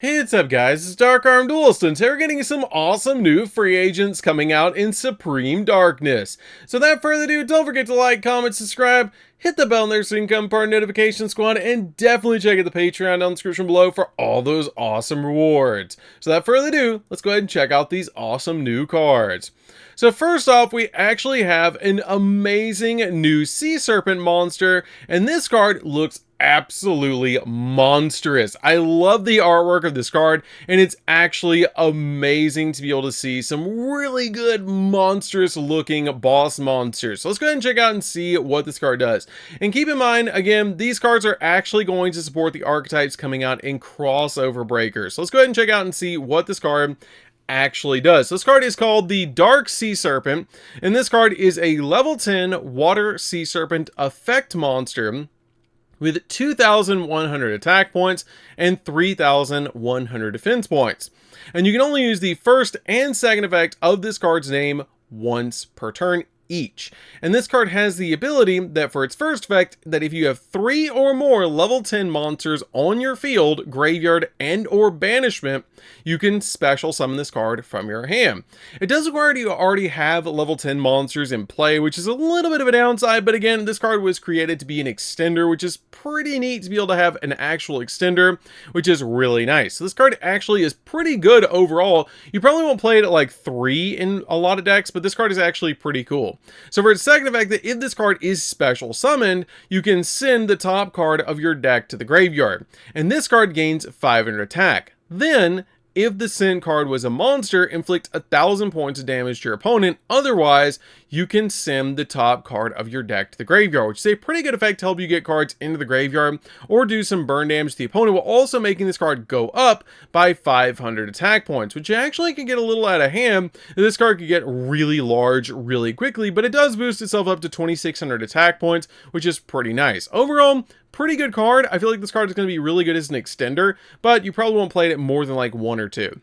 Hey, what's up guys, it's DarkArmedDuelist, and today we're getting some awesome new free agents coming out in Supreme Darkness. So without further ado, don't forget to like, comment, subscribe, hit the bell there so you can become part of Notification Squad, and definitely check out the Patreon down in the description below for all those awesome rewards. So without further ado, let's go ahead and check out these awesome new cards. So first off, we actually have an amazing new Sea Serpent monster, and this card looks absolutely monstrous. I love the artwork of this card, and it's actually amazing to be able to see some really good monstrous looking boss monsters. So let's go ahead and check out and see what this card does. And keep in mind, again, these cards are actually going to support the archetypes coming out in crossover breakers. So let's go ahead and check out and see what this card actually does. So this card is called the Dark Sea Serpent, and this card is a level 10 Water Sea Serpent effect monster with 2,100 attack points and 3,100 defense points. And you can only use the first and second effect of this card's name once per turn each. And this card has the ability that for its first effect, that if you have 3 or more level 10 monsters on your field, graveyard, and or banishment, you can special summon this card from your hand. It does require you to already have level 10 monsters in play, which is a little bit of a downside, but again, this card was created to be an extender, which is pretty neat to be able to have an actual extender, which is really nice. So this card actually is pretty good overall. You probably won't play it at like 3 in a lot of decks, but this card is actually pretty cool. So for its second effect, that if this card is special summoned, you can send the top card of your deck to the graveyard, and this card gains 500 attack. Then, if the sent card was a monster, inflict 1,000 points of damage to your opponent. Otherwise, you can send the top card of your deck to the graveyard, which is a pretty good effect to help you get cards into the graveyard or do some burn damage to the opponent, while also making this card go up by 500 attack points, which actually can get a little out of hand. This card could get really large really quickly, but it does boost itself up to 2,600 attack points, which is pretty nice. Overall, pretty good card. I feel like this card is going to be really good as an extender, but you probably won't play it more than like 1 or 2.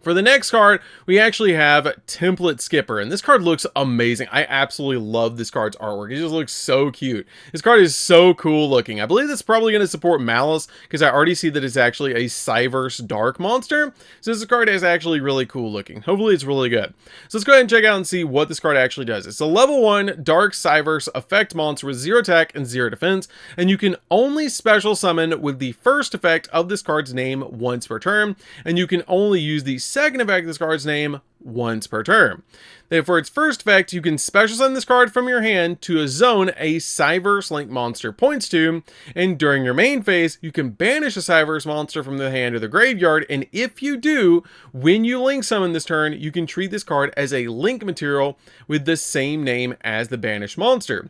For the next card, we actually have Template Skipper, and this card looks amazing. I absolutely love this card's artwork. It just looks so cute. This card is so cool looking. I believe it's probably going to support Malice, because I already see that it's actually a Cyverse Dark monster. So this card is actually really cool looking. Hopefully it's really good. So let's go ahead and check out and see what this card actually does. It's a level 1 Dark Cyverse effect monster with 0 attack and 0 defense, and you can only special summon with the first effect of this card's name once per turn, and you can only use the second effect of this card's name once per turn. Then for its first effect, you can special summon this card from your hand to a zone a Cyverse Link monster points to, and during your main phase, you can banish a Cyverse monster from the hand or the graveyard, and if you do, when you link summon this turn, you can treat this card as a link material with the same name as the banished monster.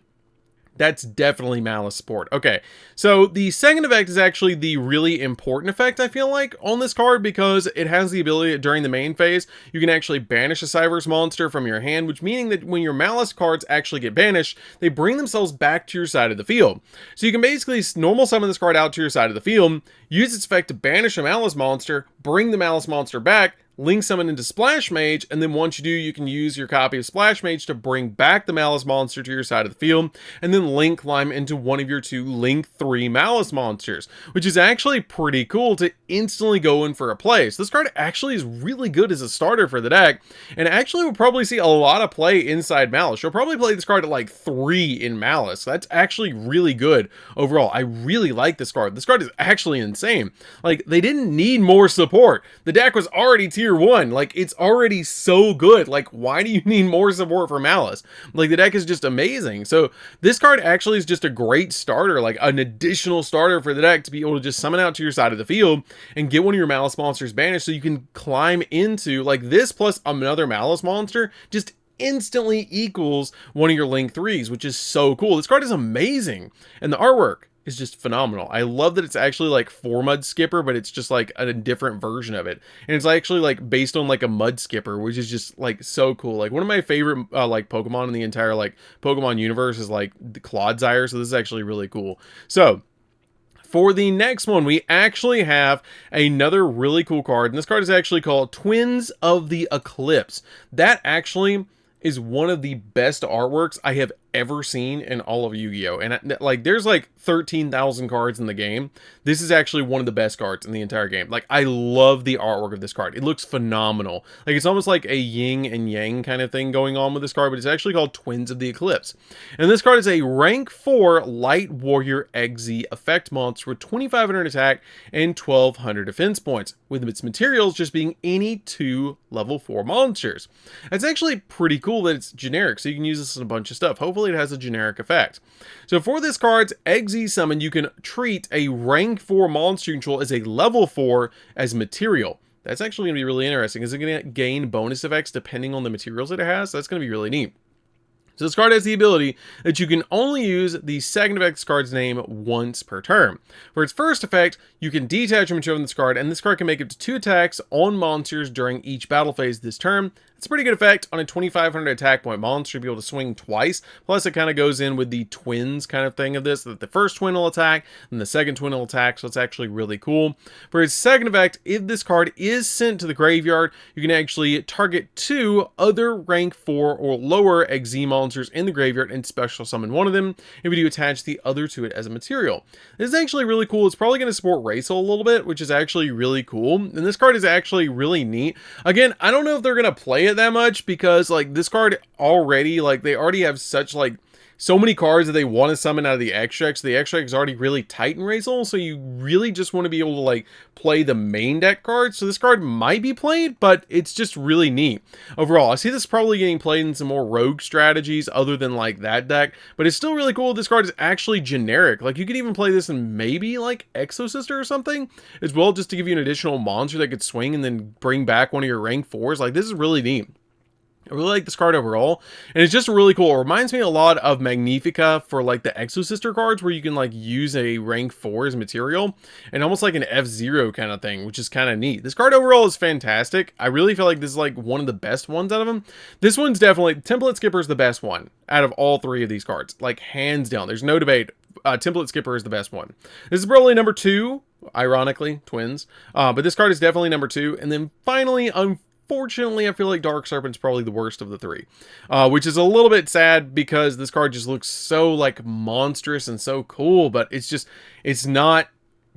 That's definitely Malice support. Okay, so the second effect is actually the really important effect, I feel like, on this card, because it has the ability that during the main phase, you can actually banish a Cyverse monster from your hand, which meaning that when your Malice cards actually get banished, they bring themselves back to your side of the field. So you can basically normal summon this card out to your side of the field, use its effect to banish a Malice monster, bring the Malice monster back, link summon into Splash Mage, and then once you do, you can use your copy of Splash Mage to bring back the Malice monster to your side of the field, and then link climb into one of your 2 link 3 Malice monsters, which is actually pretty cool to instantly go in for a play. So this card actually is really good as a starter for the deck, and actually will probably see a lot of play inside Malice. You'll probably play this card at like 3 in Malice. So that's actually really good overall. I really like this card. This card is actually insane. Like, they didn't need more support. The deck was already tier 1. Like, it's already so good. Like, why do you need more support for Malice? Like, the deck is just amazing. So this card actually is just a great starter, like an additional starter for the deck to be able to just summon out to your side of the field and get one of your Malice monsters banished, so you can climb into like this plus another Malice monster just instantly equals one of your link 3s, which is so cool. This card is amazing, and the artwork is just phenomenal. I love that it's actually like 4 Mud Skipper, but it's just like a different version of it, and it's actually like based on like a Mud Skipper, which is just like so cool. Like, one of my favorite like Pokemon in the entire like Pokemon universe is like the Clodsire, so this is actually really cool. So for the next one, we actually have another really cool card, and this card is actually called Twins of the Eclipse. That actually is one of the best artworks I have ever seen in all of Yu-Gi-Oh! And like, there's like 13,000 cards in the game. This is actually one of the best cards in the entire game. Like, I love the artwork of this card. It looks phenomenal. Like, it's almost like a yin and yang kind of thing going on with this card, but it's actually called Twins of the Eclipse. And this card is a rank 4 Light Warrior XZ effect monster with 2,500 attack and 1,200 defense points, with its materials just being any 2 level 4 monsters. It's actually pretty cool that it's generic, so you can use this in a bunch of stuff. Hopefully it has a generic effect. So for this card's XZ summon, you can treat a rank 4 monster you control as a level 4 as material. That's actually going to be really interesting. Is it going to gain bonus effects depending on the materials that it has? That's going to be really neat. So this card has the ability that you can only use the second effect of this card's name once per turn. For its first effect, you can detach a material from this card, and this card can make up to 2 attacks on monsters during each battle phase this turn. It's a pretty good effect on a 2,500 attack point monster to be able to swing twice. Plus, it kind of goes in with the twins kind of thing of this, that the first twin will attack, and the second twin will attack, so it's actually really cool. For its second effect, if this card is sent to the graveyard, you can actually target 2 other rank 4 or lower XZ monsters in the graveyard and special summon one of them, if you do attach the other to it as a material. This is actually really cool. It's probably going to support Racel a little bit, which is actually really cool. And this card is actually really neat. Again, I don't know if they're going to play it that much, because like this card already, like they already have such like so many cards that they want to summon out of the extract. So the extract is already really tight in Racel, so you really just want to be able to like play the main deck cards. So this card might be played, but it's just really neat. Overall, I see this probably getting played in some more rogue strategies other than like that deck, but it's still really cool. This card is actually generic. Like you could even play this in maybe like Exosister or something as well, just to give you an additional monster that could swing and then bring back one of your rank 4s. Like this is really neat. I really like this card overall, and it's just really cool. It reminds me a lot of Magnifica for like the Exosister cards, where you can like use a rank 4 as material, and almost like an F-Zero kind of thing, which is kind of neat. This card overall is fantastic. I really feel like this is like one of the best ones out of them. This one's definitely, Template Skipper is the best one out of all 3 of these cards, like hands down. There's no debate. Template Skipper is the best one. This is probably number 2, ironically, twins. But this card is definitely number 2. And then finally, unfortunately, I feel like Dark Serpent's probably the worst of the 3, which is a little bit sad because this card just looks so like monstrous and so cool, but it's not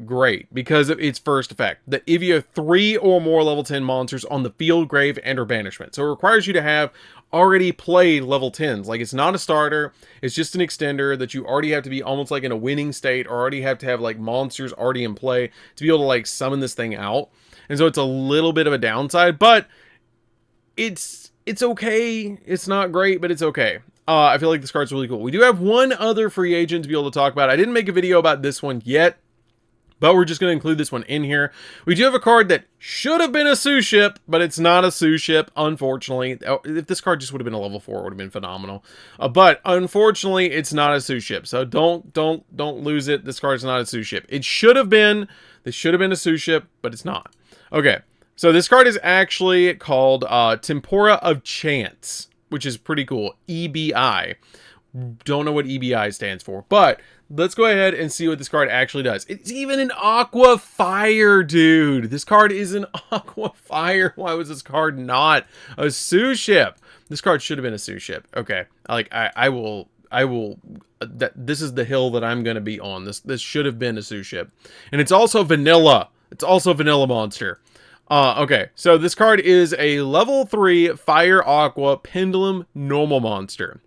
great because of its first effect. That if you have 3 or more level 10 monsters on the field, grave, and or banishment. So it requires you to have already played level 10s. Like it's not a starter, it's just an extender that you already have to be almost like in a winning state, or already have to have like monsters already in play to be able to like summon this thing out. And so it's a little bit of a downside, but it's okay. It's not great, but it's okay. I feel like this card's really cool. We do have one other free agent to be able to talk about. I didn't make a video about this one yet, but we're just going to include this one in here. We do have a card that should have been a Sue ship, but it's not a Sue ship, unfortunately. If this card just would have been a level 4, it would have been phenomenal. But unfortunately, it's not a Sue ship. So don't lose it. This card's not a Sue ship. It should have been. This should have been a Sue ship, but it's not. Okay, so this card is actually called Tempora of Chance, which is pretty cool. EBI. Don't know what EBI stands for, but let's go ahead and see what this card actually does. It's even an Aqua Fire, dude. This card is an Aqua Fire. Why was this card not a Sue ship? This card should have been a Sue ship. Okay, like I will. This is the hill that I'm going to be on. This should have been a Sue ship, and it's also vanilla. It's also a vanilla monster. Okay, so this card is a level 3 Fire Aqua Pendulum normal monster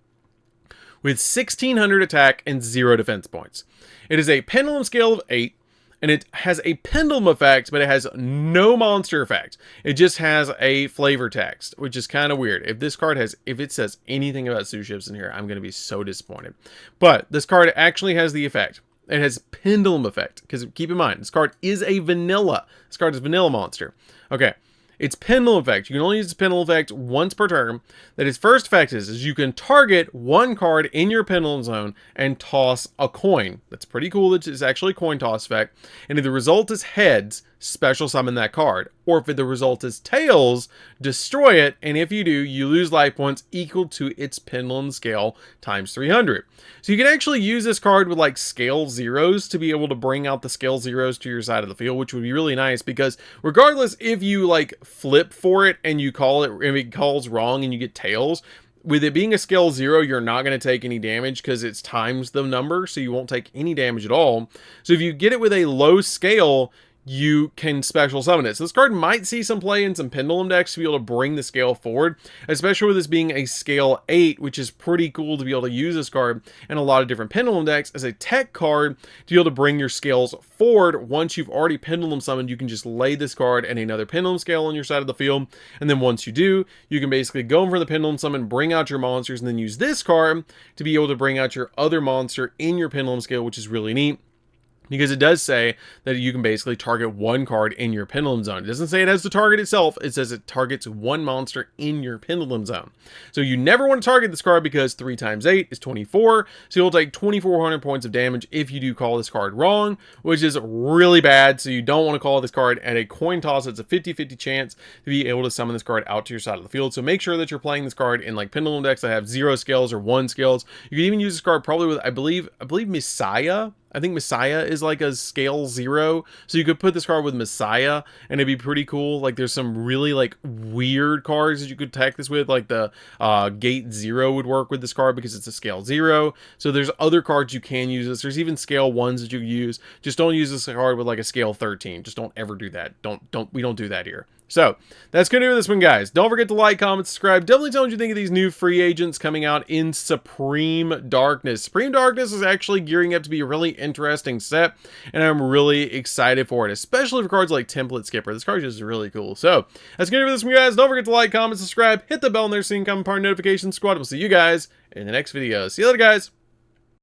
with 1,600 attack and 0 defense points. It is a pendulum scale of 8, and it has a pendulum effect, but it has no monster effect. It just has a flavor text, which is kind of weird. If this card has, if it says anything about Sue ships in here, I'm going to be so disappointed. But this card actually has the effect. It has pendulum effect, because keep in mind, this card is a vanilla. This card is a vanilla monster. Okay. Its pendulum effect. You can only use its pendulum effect once per turn. That its first effect is you can target one card in your pendulum zone and toss a coin. That's pretty cool. It's actually a coin toss effect. And if the result is heads, special summon that card. Or if the result is tails, destroy it. And if you do, you lose life points equal to its pendulum scale times 300. So you can actually use this card with like scale zeros to be able to bring out the scale zeros to your side of the field, which would be really nice, because regardless if you like flip for it and you call it, if it calls wrong and you get tails, with it being a scale 0, you're not going to take any damage because it's times the number, so you won't take any damage at all. So if you get it with a low scale, you can special summon it. So this card might see some play in some pendulum decks to be able to bring the scale forward, especially with this being a scale 8, which is pretty cool to be able to use this card in a lot of different pendulum decks as a tech card to be able to bring your scales forward. Once you've already pendulum summoned, you can just lay this card and another pendulum scale on your side of the field, and then once you do, you can basically go in for the pendulum summon, bring out your monsters, and then use this card to be able to bring out your other monster in your pendulum scale, which is really neat, because it does say that you can basically target one card in your pendulum zone. It doesn't say it has to target itself. It says it targets one monster in your pendulum zone. So you never want to target this card because 3 times 8 is 24. So you'll take 2,400 points of damage if you do call this card wrong, which is really bad. So you don't want to call this card at a coin toss. It's a 50-50 chance to be able to summon this card out to your side of the field. So make sure that you're playing this card in like pendulum decks that have 0 scales or 1 scales. You can even use this card probably with, I believe Messiah. I think Messiah is like a scale 0, so you could put this card with Messiah and it'd be pretty cool. Like there's some really like weird cards that you could attack this with, like the Gate 0 would work with this card because it's a scale 0. So there's other cards you can use this. There's even scale 1s that you use. Just don't use this card with like a scale 13. Just don't ever do that. We don't do that here. So that's gonna do this one, guys. Don't forget to like, comment, subscribe. Definitely tell me what you think of these new free agents coming out in Supreme Darkness. Supreme Darkness is actually gearing up to be a really interesting set, and I'm really excited for it, especially for cards like Template Skipper. This card is just really cool. So that's gonna do this one, guys. Don't forget to like, comment, subscribe, hit the bell and there's the incoming part notification squad. We'll see you guys in the next video. See you later, guys.